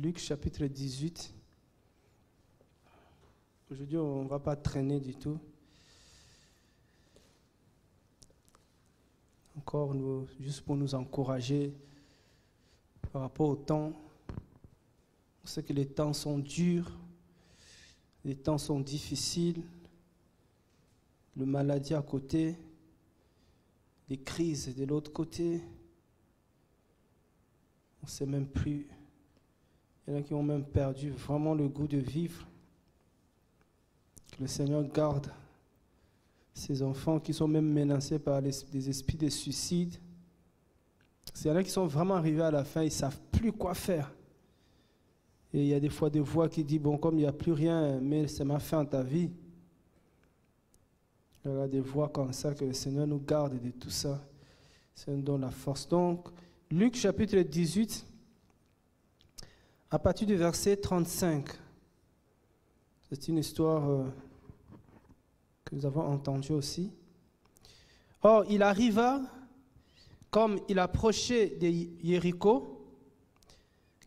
Luc chapitre 18. Aujourd'hui, on ne va pas traîner du tout. Encore, juste pour nous encourager par rapport au temps. On sait que les temps sont durs, les temps sont difficiles, le maladie à côté, les crises de l'autre côté. On ne sait même plus. Il y en a qui ont même perdu vraiment le goût de vivre. Que le Seigneur garde ces enfants qui sont même menacés par des esprits de suicide. Il y en a qui sont vraiment arrivés à la fin, ils ne savent plus quoi faire. Et il y a des fois des voix qui disent, bon, comme il n'y a plus rien, mais c'est ma fin, ta vie. Il y a des voix comme ça, que le Seigneur nous garde de tout ça. Ça nous donne la force. Donc, Luc chapitre 18, à partir du verset 35. C'est une histoire que nous avons entendue aussi. Or, il arriva, comme il approchait de Jéricho,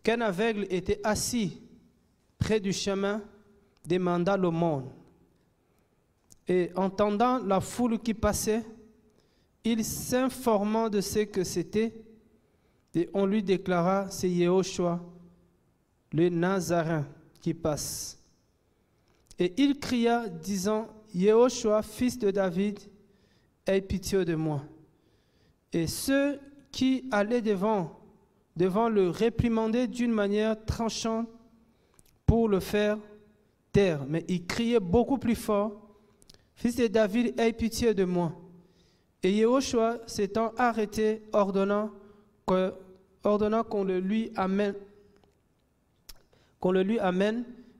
qu'un aveugle était assis près du chemin, demanda l'aumône. Et entendant la foule qui passait, il s'informa de ce que c'était, et on lui déclara, c'est Yehoshua, le Nazaréen, qui passe. Et il cria, disant, Yehoshua, fils de David, aie pitié de moi. Et ceux qui allaient devant le réprimander d'une manière tranchante pour le faire taire. Mais il criait beaucoup plus fort, fils de David, aie pitié de moi. Et Yehoshua s'étant arrêté, ordonnant qu'on le lui amène.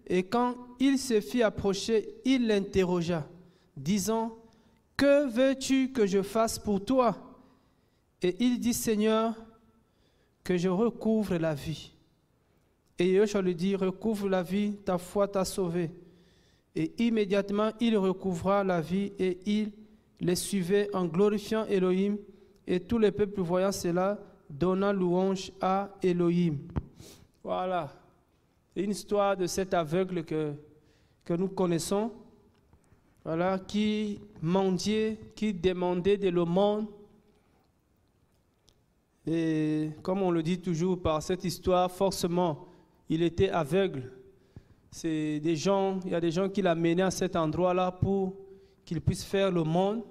Et quand il se fit approcher, il l'interrogea, disant, que veux-tu que je fasse pour toi? Et il dit, Seigneur, que je recouvre la vie. Et Yehoshua lui dit, recouvre la vie, ta foi t'a sauvé. Et immédiatement, il recouvra la vie et il les suivait en glorifiant Elohim. Et tout le peuple voyant cela, donna louange à Elohim. Voilà. C'est une histoire de cet aveugle que nous connaissons, voilà, qui mendiait, qui demandait de l'aumône. Et comme on le dit toujours par cette histoire, forcément, il était aveugle. Il y a des gens qui l'amenaient à cet endroit-là pour qu'il puisse faire l'aumône.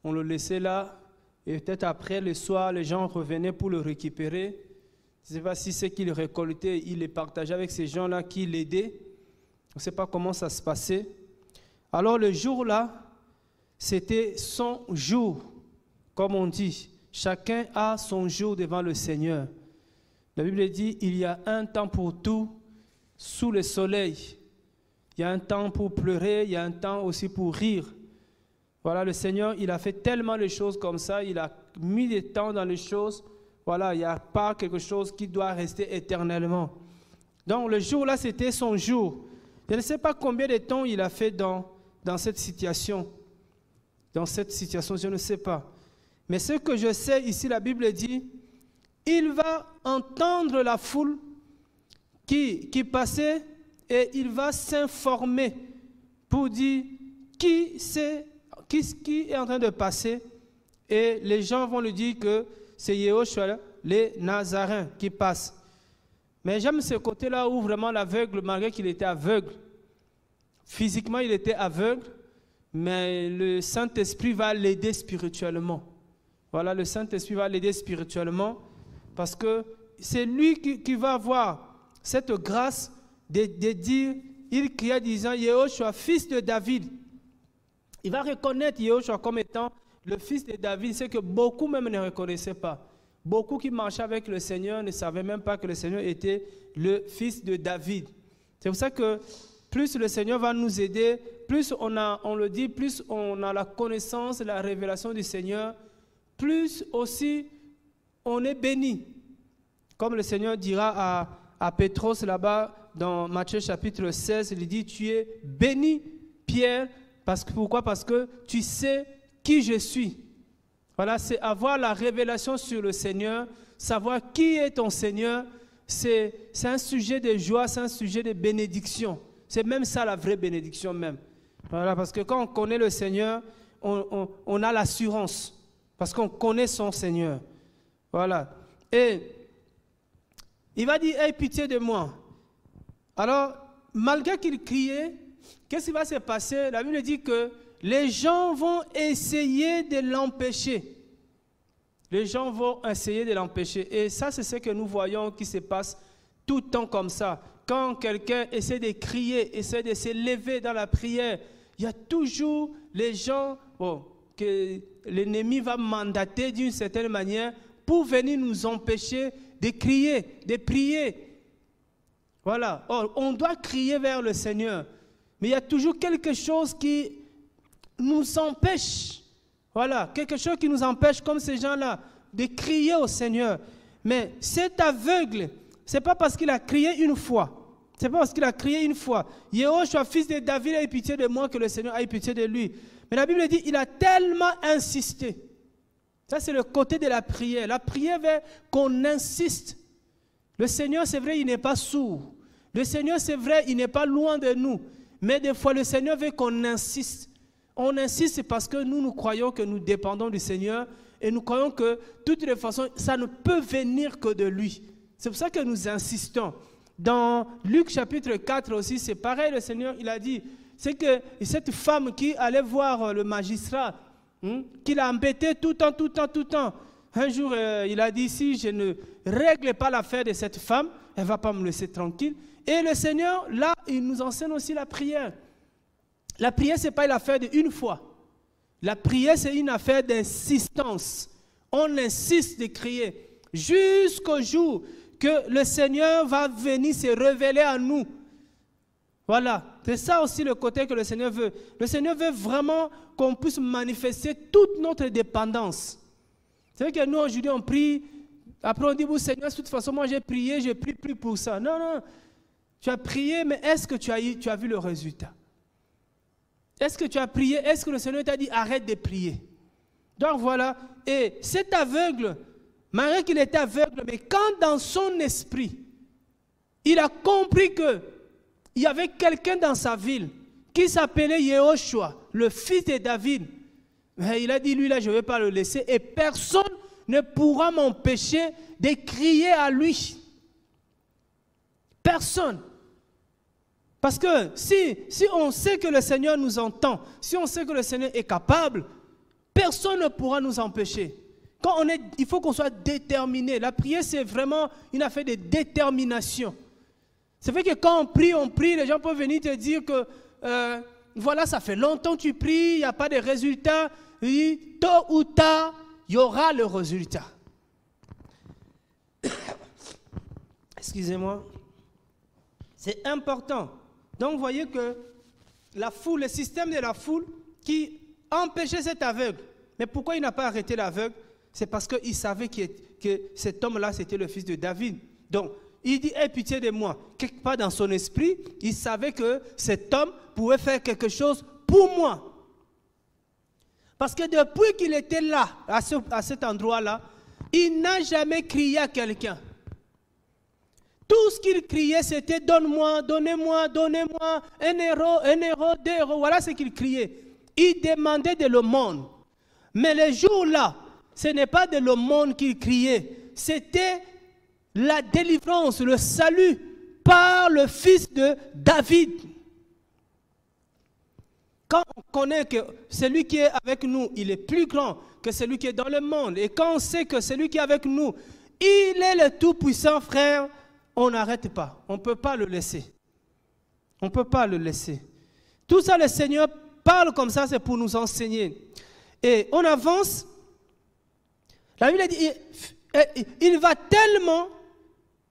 On le laissait là, et peut-être après le soir, les gens revenaient pour le récupérer. Je ne sais pas si c'est qu'il récoltait, il les partageait avec ces gens-là qui l'aidaient. On ne sait pas comment ça se passait. Alors le jour-là, c'était son jour, comme on dit. Chacun a son jour devant le Seigneur. La Bible dit, il y a un temps pour tout sous le soleil. Il y a un temps pour pleurer, il y a un temps aussi pour rire. Voilà, le Seigneur, il a fait tellement de choses comme ça, il a mis du temps dans les choses. Voilà, il n'y a pas quelque chose qui doit rester éternellement. Donc le jour-là, c'était son jour. Je ne sais pas combien de temps il a fait dans cette situation. Dans cette situation, je ne sais pas. Mais ce que je sais, ici la Bible dit, il va entendre la foule qui passait et il va s'informer pour dire qui est en train de passer. Et les gens vont lui dire que c'est Yehoshua, les Nazaréens qui passent. Mais j'aime ce côté-là où vraiment l'aveugle, malgré qu'il était aveugle, physiquement il était aveugle, mais le Saint-Esprit va l'aider spirituellement. Voilà, le Saint-Esprit va l'aider spirituellement parce que c'est lui qui va avoir cette grâce de dire, il cria disant, Yehoshua, fils de David. Il va reconnaître Yehoshua comme étant le fils de David, c'est que beaucoup même ne reconnaissaient pas. Beaucoup qui marchaient avec le Seigneur ne savaient même pas que le Seigneur était le fils de David. C'est pour ça que plus le Seigneur va nous aider, plus on a la connaissance, la révélation du Seigneur, plus aussi on est béni. Comme le Seigneur dira à Pétros là-bas dans Matthieu chapitre 16, il dit, tu es béni, Pierre, pourquoi? Parce que tu sais qui je suis. Voilà, c'est avoir la révélation sur le Seigneur, savoir qui est ton Seigneur, c'est un sujet de joie, c'est un sujet de bénédiction. C'est même ça la vraie bénédiction même. Voilà, parce que quand on connaît le Seigneur, on a l'assurance. Parce qu'on connaît son Seigneur. Voilà. Et il va dire, aie pitié de moi. Alors, malgré qu'il criait, qu'est-ce qui va se passer? La Bible dit que les gens vont essayer de l'empêcher. Les gens vont essayer de l'empêcher. Et ça, c'est ce que nous voyons qui se passe tout le temps comme ça. Quand quelqu'un essaie de crier, essaie de se lever dans la prière, il y a toujours les gens que l'ennemi va mandater d'une certaine manière pour venir nous empêcher de crier, de prier. Voilà. Or, on doit crier vers le Seigneur. Mais il y a toujours quelque chose qui nous empêche. Voilà, quelque chose qui nous empêche, comme ces gens-là, de crier au Seigneur. Mais cet aveugle, ce n'est pas parce qu'il a crié une fois. Ce n'est pas parce qu'il a crié une fois. Yehoshua, fils de David, a eu pitié de moi que le Seigneur a eu pitié de lui. Mais la Bible dit, il a tellement insisté. Ça, c'est le côté de la prière. La prière veut qu'on insiste. Le Seigneur, c'est vrai, il n'est pas sourd. Le Seigneur, c'est vrai, il n'est pas loin de nous. Mais des fois, le Seigneur veut qu'on insiste. On insiste parce que nous croyons que nous dépendons du Seigneur et nous croyons que, de toutes les façons, ça ne peut venir que de lui. C'est pour ça que nous insistons. Dans Luc chapitre 4 aussi, c'est pareil, le Seigneur, il a dit, c'est que cette femme qui allait voir le magistrat, qui l'a embêté tout le temps. Un jour, il a dit, si je ne règle pas l'affaire de cette femme, elle ne va pas me laisser tranquille. Et le Seigneur, là, il nous enseigne aussi la prière. La prière, ce n'est pas l'affaire d'une fois. La prière, c'est une affaire d'insistance. On insiste de crier jusqu'au jour que le Seigneur va venir se révéler à nous. Voilà, c'est ça aussi le côté que le Seigneur veut. Le Seigneur veut vraiment qu'on puisse manifester toute notre dépendance. C'est vrai que nous, aujourd'hui, on prie. Après, on dit, bon, Seigneur, de toute façon, moi, j'ai prié, je ne prie plus pour ça. Non, non. Tu as prié, mais est-ce que tu as vu le résultat? Est-ce que tu as prié? Est-ce que le Seigneur t'a dit, arrête de prier? Donc, voilà. Et cet aveugle, malgré qu'il était aveugle, mais quand dans son esprit, il a compris qu'il y avait quelqu'un dans sa ville qui s'appelait Yehoshua, le fils de David. Mais il a dit, lui là, je ne vais pas le laisser et personne ne pourra m'empêcher de crier à lui. Personne. Parce que si on sait que le Seigneur nous entend, si on sait que le Seigneur est capable, personne ne pourra nous empêcher. Il faut qu'on soit déterminé. La prière, c'est vraiment une affaire de détermination. C'est vrai que quand on prie, les gens peuvent venir te dire que voilà, ça fait longtemps que tu pries, il n'y a pas de résultat. Et tôt ou tard, il y aura le résultat. Excusez-moi. C'est important. Donc, vous voyez que la foule, le système de la foule qui empêchait cet aveugle. Mais pourquoi il n'a pas arrêté l'aveugle? C'est parce qu'il savait que cet homme-là, c'était le fils de David. Donc, il dit, aie pitié de moi. Quelque part dans son esprit, il savait que cet homme pouvait faire quelque chose pour moi. Parce que depuis qu'il était là, à cet endroit-là, il n'a jamais crié à quelqu'un. Tout ce qu'il criait, c'était « Donne-moi, donnez-moi, donnez-moi, 1 euro, 2 euros. » Voilà ce qu'il criait. Il demandait de l'aumône. Mais les jours-là, ce n'est pas de l'aumône qu'il criait. C'était la délivrance, le salut par le fils de David. Quand on connaît que celui qui est avec nous, il est plus grand que celui qui est dans le monde. Et quand on sait que celui qui est avec nous, il est le Tout-Puissant, frère, on n'arrête pas. On ne peut pas le laisser. On ne peut pas le laisser. Tout ça, le Seigneur parle comme ça, c'est pour nous enseigner. Et on avance. La Bible dit, il va tellement,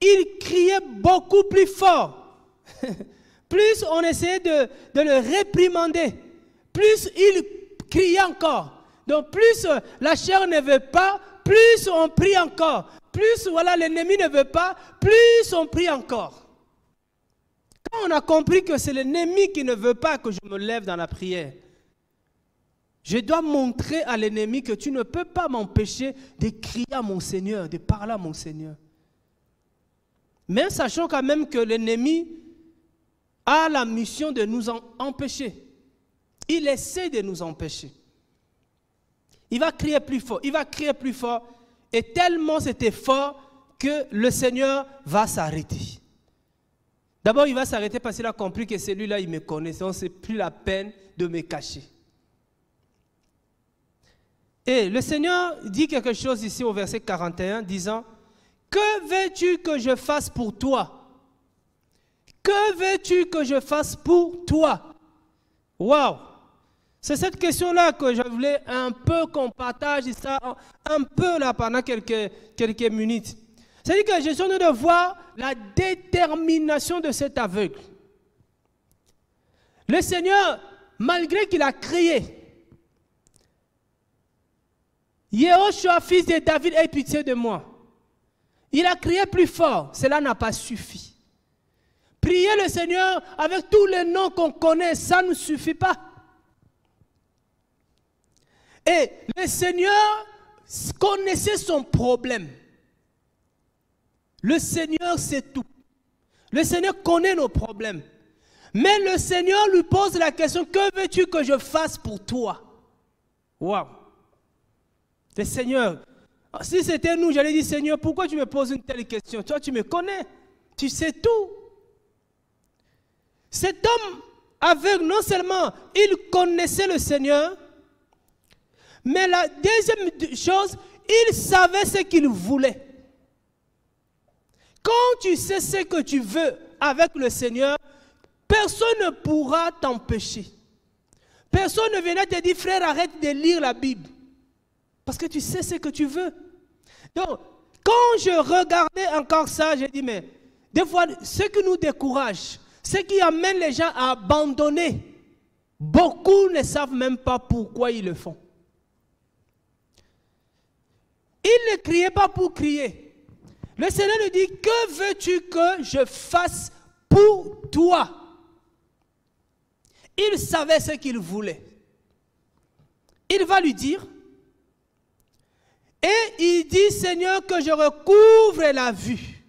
il criait beaucoup plus fort. Plus on essayait de le réprimander, plus il criait encore. Donc plus la chair ne veut pas, plus on prie encore. Plus voilà, l'ennemi ne veut pas, plus on prie encore. Quand on a compris que c'est l'ennemi qui ne veut pas que je me lève dans la prière, je dois montrer à l'ennemi que tu ne peux pas m'empêcher de crier à mon Seigneur, de parler à mon Seigneur. Même sachant quand même que l'ennemi a la mission de nous empêcher. Il essaie de nous empêcher. Il va crier plus fort, il va crier plus fort. Et tellement c'était fort que le Seigneur va s'arrêter. D'abord, il va s'arrêter parce qu'il a compris que celui-là, il me connaît. Donc, ce n'est plus la peine de me cacher. Et le Seigneur dit quelque chose ici au verset 41, disant, « Que veux-tu que je fasse pour toi? Que veux-tu que je fasse pour toi? » Waouh! C'est cette question-là que je voulais un peu qu'on partage ça un peu là pendant quelques minutes. C'est-à-dire que je suis en train de voir la détermination de cet aveugle. Le Seigneur, malgré qu'il a crié, « Yehoshua, fils de David, aie pitié de moi. » Il a crié plus fort, cela n'a pas suffi. Prier le Seigneur avec tous les noms qu'on connaît, ça ne suffit pas. Et le Seigneur connaissait son problème. Le Seigneur sait tout. Le Seigneur connaît nos problèmes. Mais le Seigneur lui pose la question, que veux-tu que je fasse pour toi? Waouh! Le Seigneur, si c'était nous, j'allais dire, Seigneur, pourquoi tu me poses une telle question? Toi, tu me connais. Tu sais tout. Cet homme aveugle, non seulement il connaissait le Seigneur, mais la deuxième chose, il savait ce qu'il voulait. Quand tu sais ce que tu veux avec le Seigneur, personne ne pourra t'empêcher. Personne ne viendra te dire, frère, arrête de lire la Bible. Parce que tu sais ce que tu veux. Donc, quand je regardais encore ça, j'ai dit, mais des fois, ce qui nous décourage, ce qui amène les gens à abandonner, beaucoup ne savent même pas pourquoi ils le font. Il ne criait pas pour crier. Le Seigneur lui dit, que veux-tu que je fasse pour toi? Il savait ce qu'il voulait. Il va lui dire, et il dit, Seigneur, que je recouvre la vue.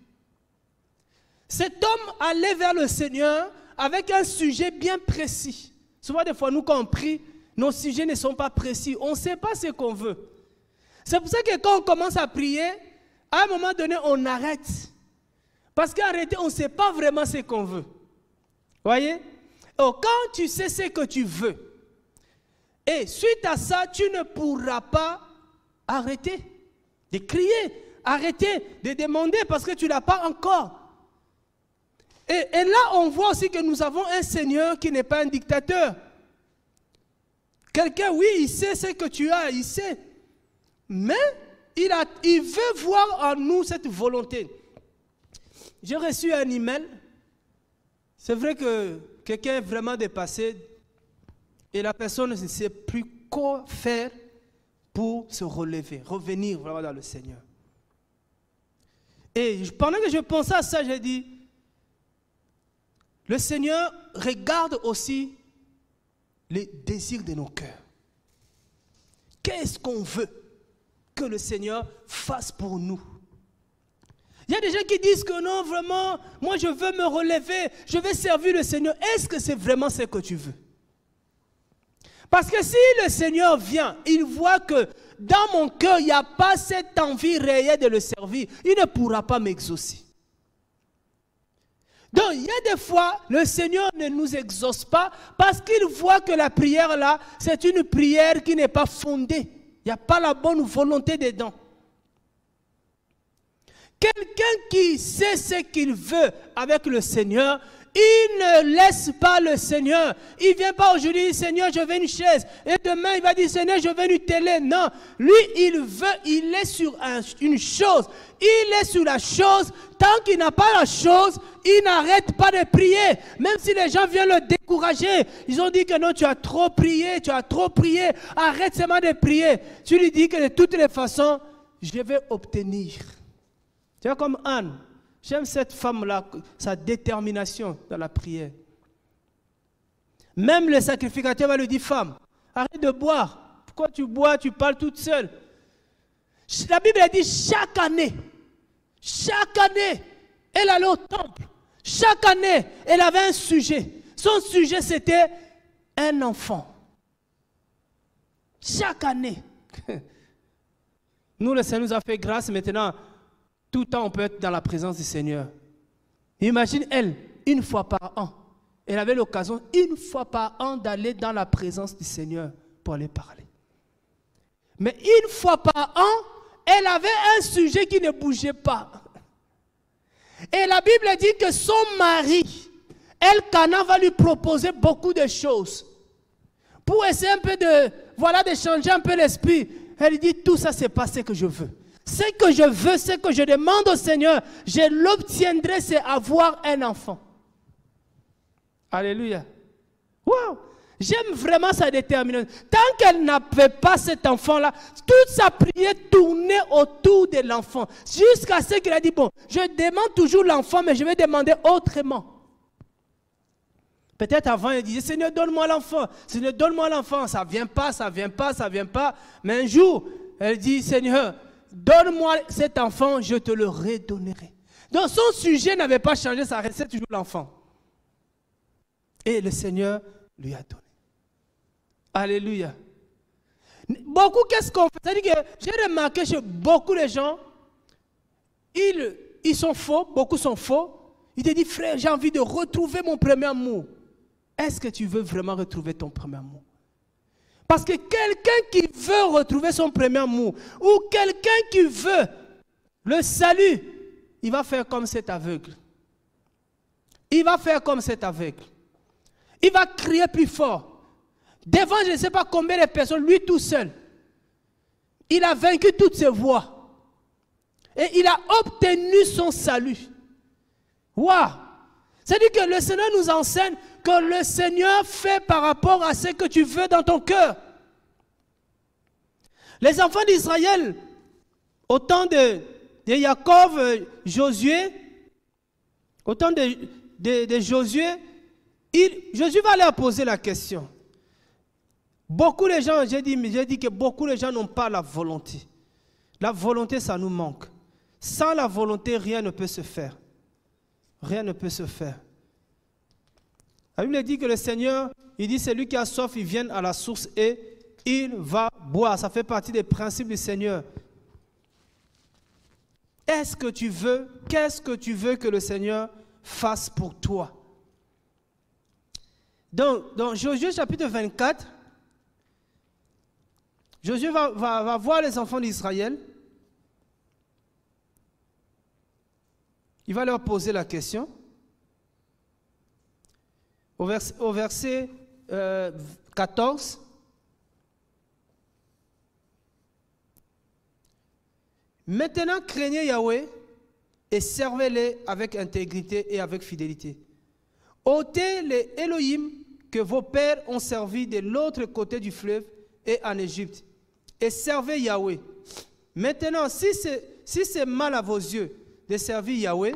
Cet homme allait vers le Seigneur avec un sujet bien précis. Souvent, des fois, nous, quand on prie, nos sujets ne sont pas précis. On ne sait pas ce qu'on veut. C'est pour ça que quand on commence à prier, à un moment donné, on arrête. Parce qu'arrêter, on ne sait pas vraiment ce qu'on veut. Voyez? Donc, quand tu sais ce que tu veux, et suite à ça, tu ne pourras pas arrêter de crier, arrêter de demander parce que tu ne l'as pas encore. Et là, on voit aussi que nous avons un Seigneur qui n'est pas un dictateur. Quelqu'un, oui, il sait ce que tu as, il sait. Mais il veut voir en nous cette volonté. J'ai reçu un email. C'est vrai que quelqu'un est vraiment dépassé et la personne ne sait plus quoi faire pour se relever, revenir vraiment dans le Seigneur. Et pendant que je pensais à ça, j'ai dit, le Seigneur regarde aussi les désirs de nos cœurs. Qu'est-ce qu'on veut que le Seigneur fasse pour nous? Il y a des gens qui disent que non, vraiment, moi je veux me relever, je veux servir le Seigneur. Est-ce que c'est vraiment ce que tu veux? Parce que si le Seigneur vient, il voit que dans mon cœur, il n'y a pas cette envie réelle de le servir, il ne pourra pas m'exaucer. Donc, il y a des fois, le Seigneur ne nous exauce pas parce qu'il voit que la prière là, c'est une prière qui n'est pas fondée. Il n'y a pas la bonne volonté dedans. Quelqu'un qui sait ce qu'il veut avec le Seigneur, il ne laisse pas le Seigneur. Il ne vient pas aujourd'hui dire, Seigneur, je veux une chaise. Et demain, il va dire, Seigneur, je veux une télé. Non, lui, il est sur une chose. Il est sur la chose. Tant qu'il n'a pas la chose, il n'arrête pas de prier. Même si les gens viennent le décourager. Ils ont dit que non, tu as trop prié, tu as trop prié. Arrête seulement de prier. Tu lui dis que de toutes les façons, je vais obtenir. Tu vois comme Anne. J'aime cette femme-là, sa détermination dans la prière. Même le sacrificateur va lui dire, femme, arrête de boire. Pourquoi tu bois, tu parles toute seule? La Bible a dit chaque année, Elle allait au temple. Chaque année, elle avait un sujet. Son sujet, c'était un enfant. Chaque année. Nous, le Seigneur nous a fait grâce. Maintenant, tout le temps, on peut être dans la présence du Seigneur. Imagine elle, une fois par an. Elle avait l'occasion, une fois par an, d'aller dans la présence du Seigneur pour aller parler. Mais une fois par an, elle avait un sujet qui ne bougeait pas. Et la Bible dit que son mari, Elkana, va lui proposer beaucoup de choses. Pour essayer un peu de changer un peu l'esprit. Elle dit, tout ça, c'est pas ce que je veux. Ce que je veux, ce que je demande au Seigneur, je l'obtiendrai, c'est avoir un enfant. Alléluia. Wow! J'aime vraiment sa détermination. Tant qu'elle n'avait pas cet enfant-là, toute sa prière tournait autour de l'enfant. Jusqu'à ce qu'elle a dit, bon, je demande toujours l'enfant, mais je vais demander autrement. Peut-être avant, elle disait, Seigneur, donne-moi l'enfant. Seigneur, donne-moi l'enfant. Ça ne vient pas, ça ne vient pas, ça ne vient pas. Mais un jour, elle dit, Seigneur, donne-moi cet enfant, je te le redonnerai. Donc son sujet n'avait pas changé, ça restait toujours l'enfant. Et le Seigneur lui a donné. Alléluia. Beaucoup, qu'est-ce qu'on fait? C'est-à-dire que j'ai remarqué chez beaucoup de gens, ils sont faux, beaucoup sont faux. Ils te disent, frère, j'ai envie de retrouver mon premier amour. Est-ce que tu veux vraiment retrouver ton premier amour? Parce que quelqu'un qui veut retrouver son premier amour, ou quelqu'un qui veut le salut, il va faire comme cet aveugle. Il va faire comme cet aveugle. Il va crier plus fort. Devant je ne sais pas combien de personnes, lui tout seul. Il a vaincu toutes ses voix. Et il a obtenu son salut. Waouh! C'est-à-dire que le Seigneur nous enseigne que le Seigneur fait par rapport à ce que tu veux dans ton cœur. Les enfants d'Israël, au temps de Jacob, Josué, au temps de Josué, Josué va leur poser la question. Beaucoup de gens, j'ai dit que beaucoup de gens n'ont pas la volonté. La volonté, ça nous manque. Sans la volonté, rien ne peut se faire. Rien ne peut se faire. La Bible dit que le Seigneur, il dit, celui qui a soif, il vient à la source et il va boire. Ça fait partie des principes du Seigneur. Qu'est-ce que tu veux que le Seigneur fasse pour toi? Dans Josué chapitre 24, Josué va voir les enfants d'Israël. Il va leur poser la question. Au verset 14. Maintenant, craignez Yahweh et servez-les avec intégrité et avec fidélité. Ôtez les Elohim que vos pères ont servis de l'autre côté du fleuve et en Égypte. Et servez Yahweh. Maintenant, si c'est mal à vos yeux de servir Yahweh,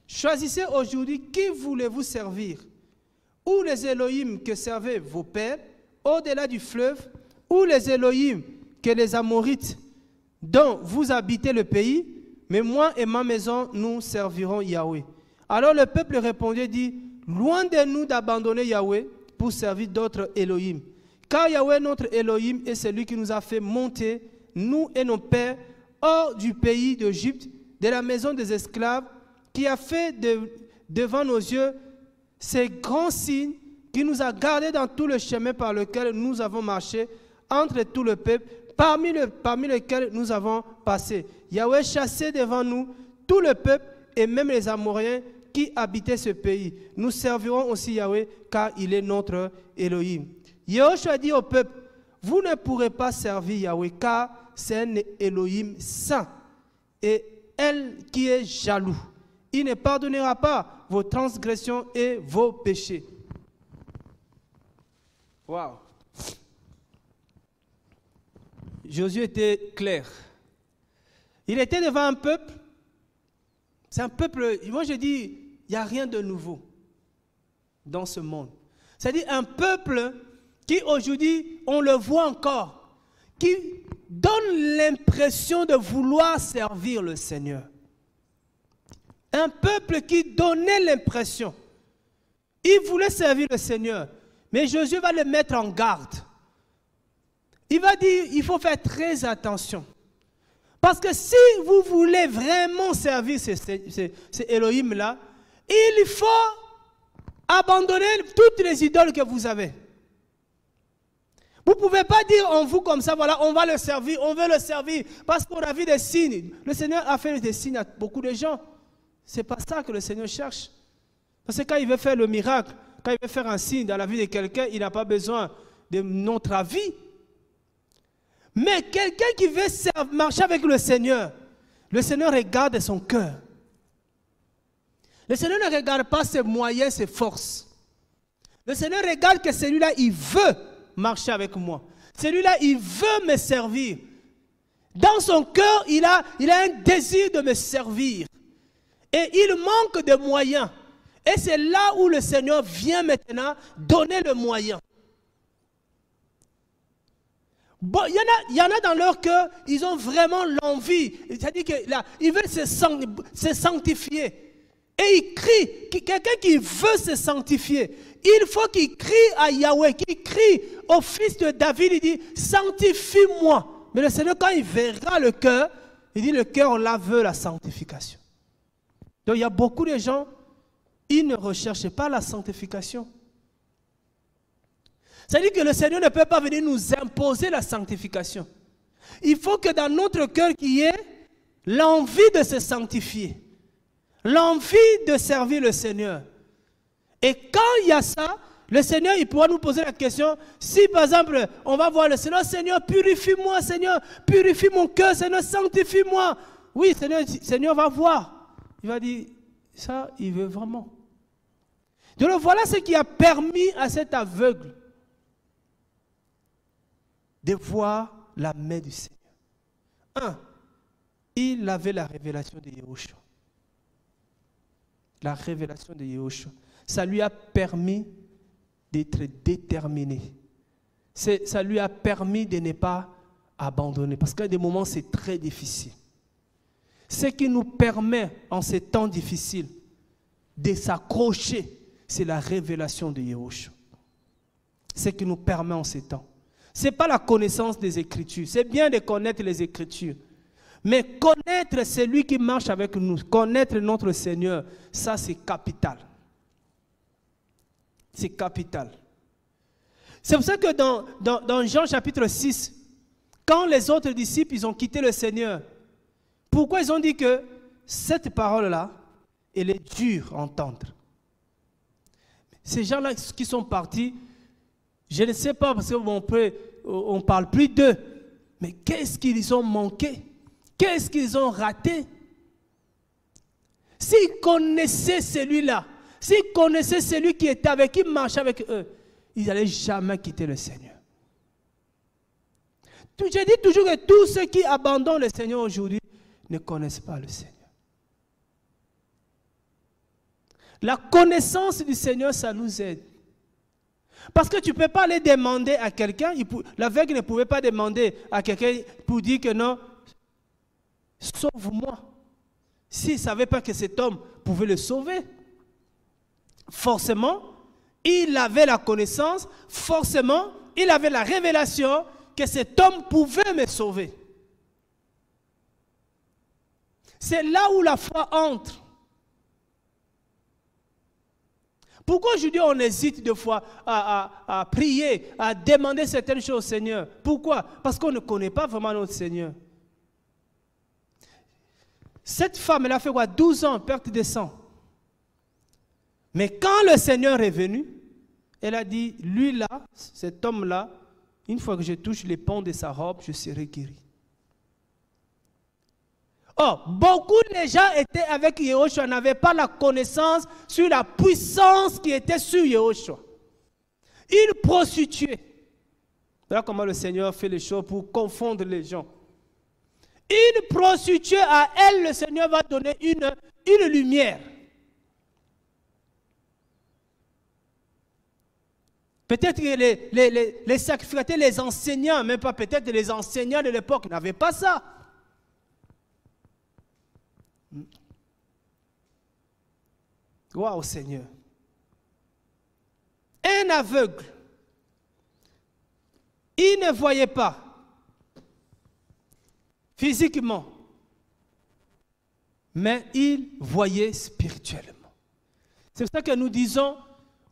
choisissez aujourd'hui qui voulez-vous servir. Ou les Elohim que servaient vos pères au-delà du fleuve, ou les Elohim que les Amorites dont vous habitez le pays, mais moi et ma maison, nous servirons Yahweh. Alors le peuple répondit et dit, loin de nous d'abandonner Yahweh pour servir d'autres Elohim. Car Yahweh, notre Elohim, est celui qui nous a fait monter, nous et nos pères, hors du pays d'Égypte, de la maison des esclaves, qui a fait devant nos yeux ces grands signes, qui nous a gardés dans tout le chemin par lequel nous avons marché, entre tout le peuple, parmi lesquels nous avons passé. Yahweh chassait devant nous tout le peuple et même les Amoréens qui habitaient ce pays. Nous servirons aussi Yahweh car il est notre Elohim. Yahushua dit au peuple, vous ne pourrez pas servir Yahweh car c'est un Elohim saint et elle qui est jaloux. Il ne pardonnera pas vos transgressions et vos péchés. Waouh! Josué était clair. Il était devant un peuple. C'est un peuple, moi je dis, il n'y a rien de nouveau dans ce monde. C'est-à-dire un peuple qui aujourd'hui, on le voit encore, qui donne l'impression de vouloir servir le Seigneur. Un peuple qui donnait l'impression. Il voulait servir le Seigneur. Mais Josué va le mettre en garde. Il va dire, il faut faire très attention. Parce que si vous voulez vraiment servir ces Elohim-là, il faut abandonner toutes les idoles que vous avez. Vous ne pouvez pas dire en vous comme ça, voilà, on va le servir, on veut le servir, parce qu'on a vu des signes. Le Seigneur a fait des signes à beaucoup de gens. Ce n'est pas ça que le Seigneur cherche. Parce que quand il veut faire le miracle, quand il veut faire un signe dans la vie de quelqu'un, il n'a pas besoin de notre avis. Mais quelqu'un qui veut marcher avec le Seigneur regarde son cœur. Le Seigneur ne regarde pas ses moyens, ses forces. Le Seigneur regarde que celui-là, il veut marcher avec moi. Celui-là, il veut me servir. Dans son cœur, il a un désir de me servir. Et il manque de moyens. Et c'est là où le Seigneur vient maintenant donner le moyen. Bon, il y en a dans leur cœur, ils ont vraiment l'envie. C'est-à-dire qu'ils veulent se sanctifier. Et ils crient. Quelqu'un qui veut se sanctifier, il faut qu'il crie à Yahweh, qu'il crie au fils de David, il dit, sanctifie-moi. Mais le Seigneur, quand il verra le cœur, il dit, le cœur là veut la sanctification. Donc il y a beaucoup de gens, ils ne recherchent pas la sanctification. C'est-à-dire que le Seigneur ne peut pas venir nous imposer la sanctification. Il faut que dans notre cœur qu'il y ait l'envie de se sanctifier. L'envie de servir le Seigneur. Et quand il y a ça, le Seigneur, il pourra nous poser la question, si par exemple, on va voir le Seigneur, Seigneur, purifie-moi, Seigneur, purifie mon cœur, Seigneur, sanctifie-moi. Oui, Seigneur va voir. Il va dire, ça, il veut vraiment. Donc voilà ce qui a permis à cet aveugle de voir la main du Seigneur. Un, il avait la révélation de Yahushua. La révélation de Yahushua. Ça lui a permis d'être déterminé. Ça lui a permis de ne pas abandonner. Parce qu'à des moments, c'est très difficile. Ce qui nous permet, en ces temps difficiles, de s'accrocher, c'est la révélation de Yahushua. Ce qui nous permet en ces temps. Ce n'est pas la connaissance des Écritures. C'est bien de connaître les Écritures. Mais connaître celui qui marche avec nous, connaître notre Seigneur, ça c'est capital. C'est capital. C'est pour ça que dans Jean chapitre 6, quand les autres disciples ils ont quitté le Seigneur, pourquoi ils ont dit que cette parole-là, elle est dure à entendre? Ces gens-là qui sont partis, je ne sais pas parce qu'on ne parle plus d'eux, mais qu'est-ce qu'ils ont manqué? Qu'est-ce qu'ils ont raté? S'ils connaissaient celui-là, s'ils connaissaient celui qui était avec, qui marchait avec eux, ils n'allaient jamais quitter le Seigneur. Je dis toujours que tous ceux qui abandonnent le Seigneur aujourd'hui ne connaissent pas le Seigneur. La connaissance du Seigneur, ça nous aide. Parce que tu ne peux pas aller demander à quelqu'un, l'aveugle ne pouvait pas demander à quelqu'un pour dire que non, sauve-moi. S'il ne savait pas que cet homme pouvait le sauver, forcément, il avait la connaissance, forcément, il avait la révélation que cet homme pouvait me sauver. C'est là où la foi entre. Pourquoi aujourd'hui on hésite des fois à prier, à demander certaines choses au Seigneur? Pourquoi? Parce qu'on ne connaît pas vraiment notre Seigneur. Cette femme, elle a fait quoi? 12 ans, perte de sang. Mais quand le Seigneur est venu, elle a dit, lui là, cet homme-là, une fois que je touche les pans de sa robe, je serai guéri. Oh, beaucoup de gens étaient avec Yahushua, n'avaient pas la connaissance sur la puissance qui était sur Yahushua. Ils prostituaient. Voilà comment le Seigneur fait les choses pour confondre les gens. Une prostituée, à elle, le Seigneur va donner une lumière. Peut-être que les sacrificateurs, les enseignants, même pas peut-être les enseignants de l'époque n'avaient pas ça. Waouh, Seigneur. Un aveugle, il ne voyait pas physiquement, mais il voyait spirituellement. C'est pour ça que nous disons,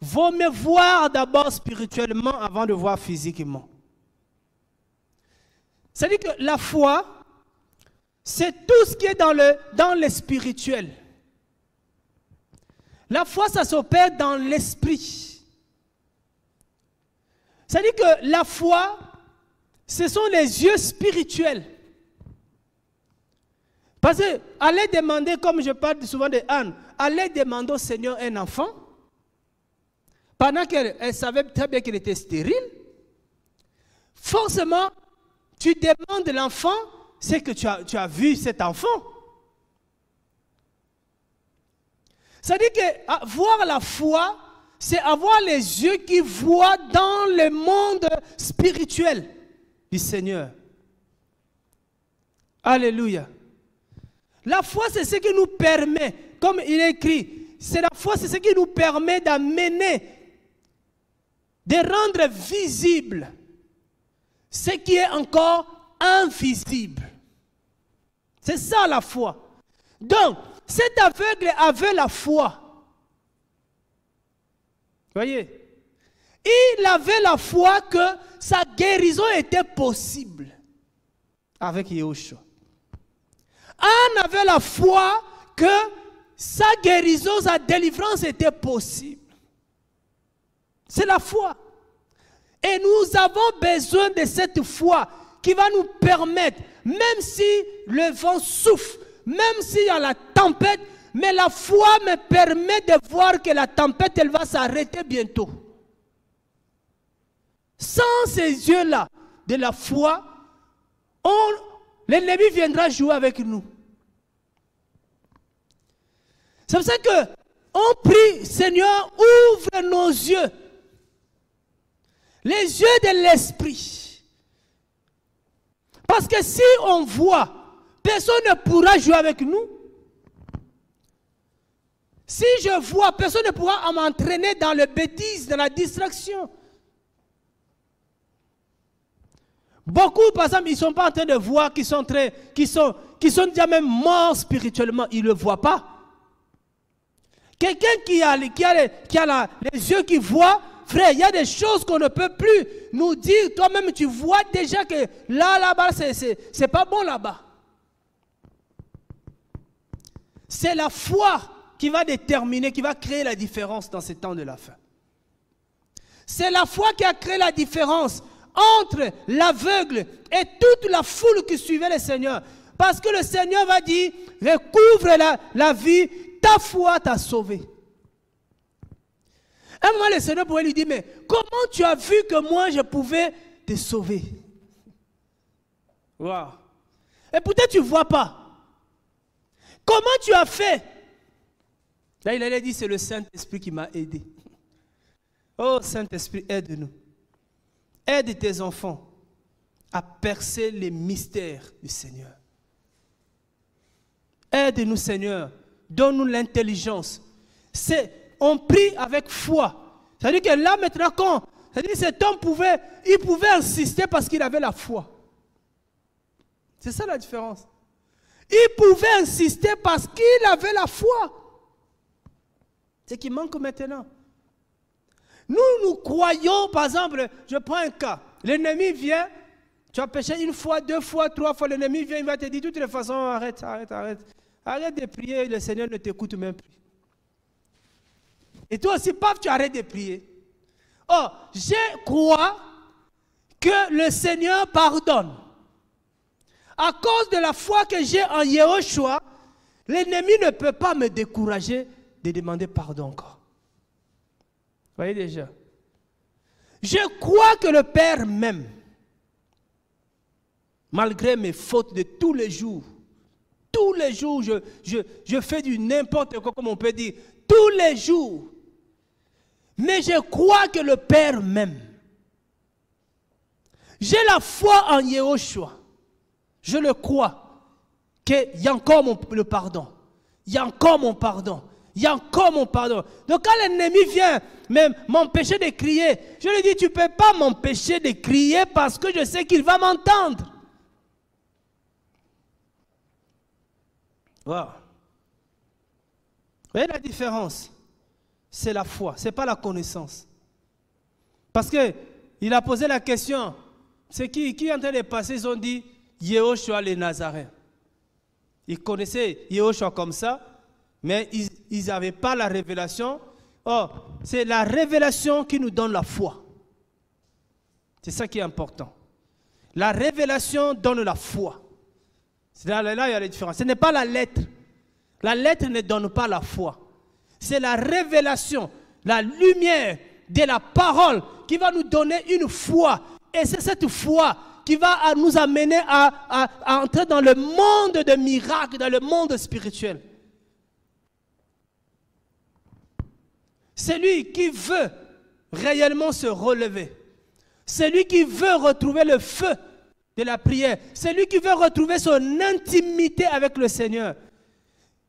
vaut mieux voir d'abord spirituellement avant de voir physiquement. C'est-à-dire que la foi, c'est tout ce qui est dans le spirituel. La foi, ça s'opère dans l'esprit. C'est-à-dire que la foi, ce sont les yeux spirituels. Parce que, allez demander, comme je parle souvent de Anne, allez demander au Seigneur un enfant, pendant qu'elle savait très bien qu'elle était stérile, forcément, tu demandes l'enfant, c'est que tu as vu cet enfant. C'est-à-dire que voir la foi, c'est avoir les yeux qui voient dans le monde spirituel du Seigneur. Alléluia. La foi, c'est ce qui nous permet, comme il est écrit, c'est la foi, c'est ce qui nous permet d'amener, de rendre visible ce qui est encore invisible. C'est ça la foi. Donc, cet aveugle avait la foi. Voyez, il avait la foi que sa guérison était possible avec Yahushua. Anne avait la foi que sa guérison, sa délivrance était possible. C'est la foi. Et nous avons besoin de cette foi qui va nous permettre, même si le vent souffle, même s'il y a la tempête, mais la foi me permet de voir que la tempête, elle va s'arrêter bientôt. Sans ces yeux-là de la foi, l'ennemi viendra jouer avec nous. C'est pour ça qu'on prie, Seigneur, ouvre nos yeux. Les yeux de l'esprit. Parce que si on voit, personne ne pourra jouer avec nous. Si je vois, personne ne pourra m'entraîner dans le bêtise, dans la distraction. Beaucoup, par exemple, ils ne sont pas en train de voir qui sont déjà même morts spirituellement. Ils ne le voient pas. Quelqu'un qui a les yeux qui voient, frère, il y a des choses qu'on ne peut plus nous dire. Toi-même, tu vois déjà que là-bas, c'est pas bon là-bas. C'est la foi qui va déterminer, qui va créer la différence dans ces temps de la fin. C'est la foi qui a créé la différence entre l'aveugle et toute la foule qui suivait le Seigneur. Parce que le Seigneur va dire, recouvre la vie, ta foi t'a sauvé. À un moment, le Seigneur pourrait lui dire, mais comment tu as vu que moi je pouvais te sauver? Wow. Et peut-être tu ne vois pas. Comment tu as fait? Là, il allait dire, c'est le Saint-Esprit qui m'a aidé. Oh Saint-Esprit, aide-nous. Aide tes enfants à percer les mystères du Seigneur. Aide-nous, Seigneur. Donne-nous l'intelligence. On prie avec foi. C'est-à-dire que là, maintenant, cet homme pouvait insister parce qu'il avait la foi. C'est ça la différence. Il pouvait insister parce qu'il avait la foi. C'est ce qui manque maintenant. Nous croyons, par exemple, je prends un cas. L'ennemi vient, tu as péché une fois, deux fois, trois fois, l'ennemi vient, il va te dire de toutes les façons, arrête. Arrête de prier, le Seigneur ne t'écoute même plus. Et toi aussi, paf, tu arrêtes de prier. Oh, je crois que le Seigneur pardonne. À cause de la foi que j'ai en Yahushua, l'ennemi ne peut pas me décourager de demander pardon encore. Vous voyez déjà. Je crois que le Père m'aime. Malgré mes fautes de tous les jours. Tous les jours, je fais du n'importe quoi, comme on peut dire. Tous les jours. Mais je crois que le Père m'aime. J'ai la foi en Yahushua. Je le crois. Qu'il y a encore le pardon. Il y a encore mon pardon. Il y a encore mon pardon. Donc quand l'ennemi vient même m'empêcher de crier, je lui dis, tu ne peux pas m'empêcher de crier parce que je sais qu'il va m'entendre. Wow. Vous voyez la différence? C'est la foi, ce n'est pas la connaissance. Parce qu'il a posé la question, c'est qui est en train de passer, ils ont dit, Yehoshua le Nazaréen. Ils connaissaient Yehoshua comme ça, mais ils n'avaient pas la révélation. Or, c'est la révélation qui nous donne la foi. C'est ça qui est important. La révélation donne la foi. Là, il y a la différence. Ce n'est pas la lettre. La lettre ne donne pas la foi. C'est la révélation, la lumière de la parole qui va nous donner une foi. Et c'est cette foi qui va nous amener à entrer dans le monde des miracles, dans le monde spirituel. Celui qui veut réellement se relever, celui qui veut retrouver le feu de la prière, celui qui veut retrouver son intimité avec le Seigneur,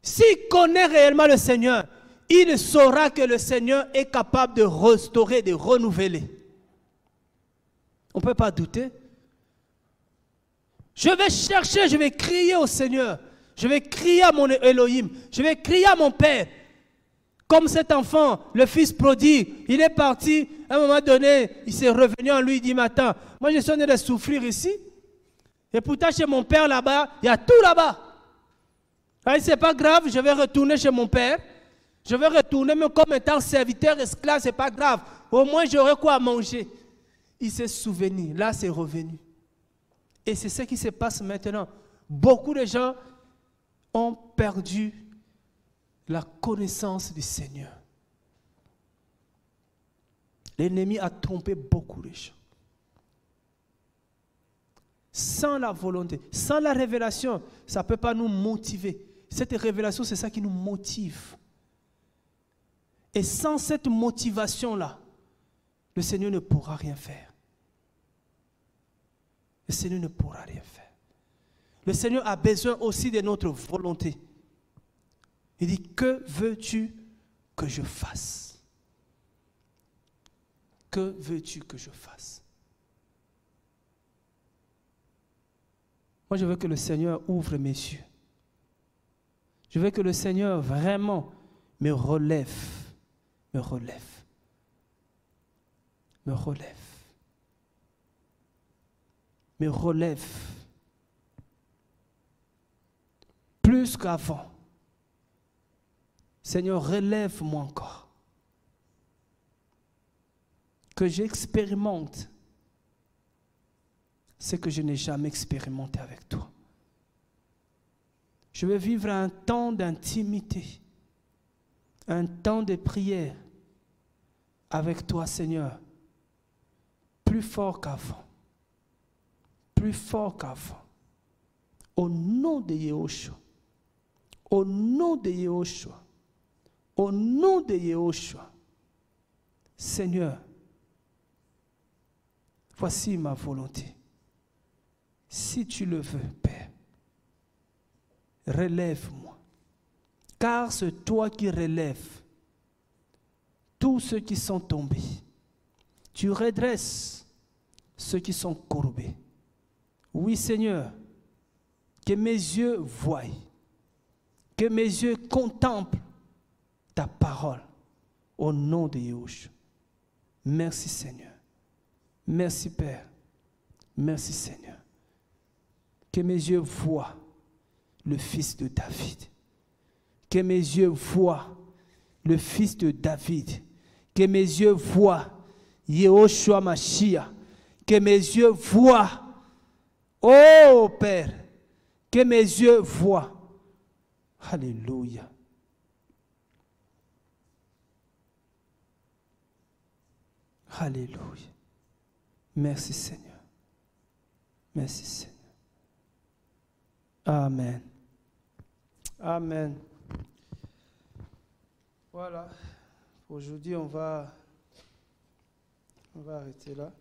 s'il connaît réellement le Seigneur, il saura que le Seigneur est capable de restaurer, de renouveler. On ne peut pas douter. Je vais chercher, je vais crier au Seigneur. Je vais crier à mon Elohim. Je vais crier à mon Père. Comme cet enfant, le fils prodigue, il est parti, à un moment donné, il s'est revenu en lui, il dit, mais attends, moi je suis en train de souffrir ici. Et pourtant chez mon père là-bas, il y a tout là-bas. Ce n'est pas grave, je vais retourner chez mon père. Je vais retourner, même comme étant serviteur, esclave, ce n'est pas grave. Au moins j'aurai quoi à manger. Il s'est souvenu, là c'est revenu. Et c'est ce qui se passe maintenant. Beaucoup de gens ont perdu la connaissance du Seigneur. L'ennemi a trompé beaucoup de gens. Sans la volonté, sans la révélation, ça ne peut pas nous motiver. Cette révélation, c'est ça qui nous motive. Et sans cette motivation-là, le Seigneur ne pourra rien faire. Le Seigneur ne pourra rien faire. Le Seigneur a besoin aussi de notre volonté. Il dit, que veux-tu que je fasse? Que veux-tu que je fasse? Moi, je veux que le Seigneur ouvre mes yeux. Je veux que le Seigneur vraiment me relève, me relève, me relève, me relève plus qu'avant. Seigneur, relève-moi encore. Que j'expérimente ce que je n'ai jamais expérimenté avec toi. Je veux vivre un temps d'intimité, un temps de prière avec toi, Seigneur, plus fort qu'avant, plus fort qu'avant. Au nom de Yehoshua, au nom de Yehoshua, au nom de Yehoshua, Seigneur, voici ma volonté. Si tu le veux, Père, relève-moi. Car c'est toi qui relèves tous ceux qui sont tombés. Tu redresses ceux qui sont courbés. Oui, Seigneur, que mes yeux voient, que mes yeux contemplent ta parole au nom de Yahushua. Merci, Seigneur. Merci, Père. Merci, Seigneur. Que mes yeux voient le fils de David. Que mes yeux voient le fils de David. Que mes yeux voient Yehoshua Mashiach. Que mes yeux voient, oh Père, que mes yeux voient. Alléluia. Alléluia. Merci Seigneur. Merci Seigneur. Amen. Amen. Voilà. Aujourd'hui, on va arrêter là.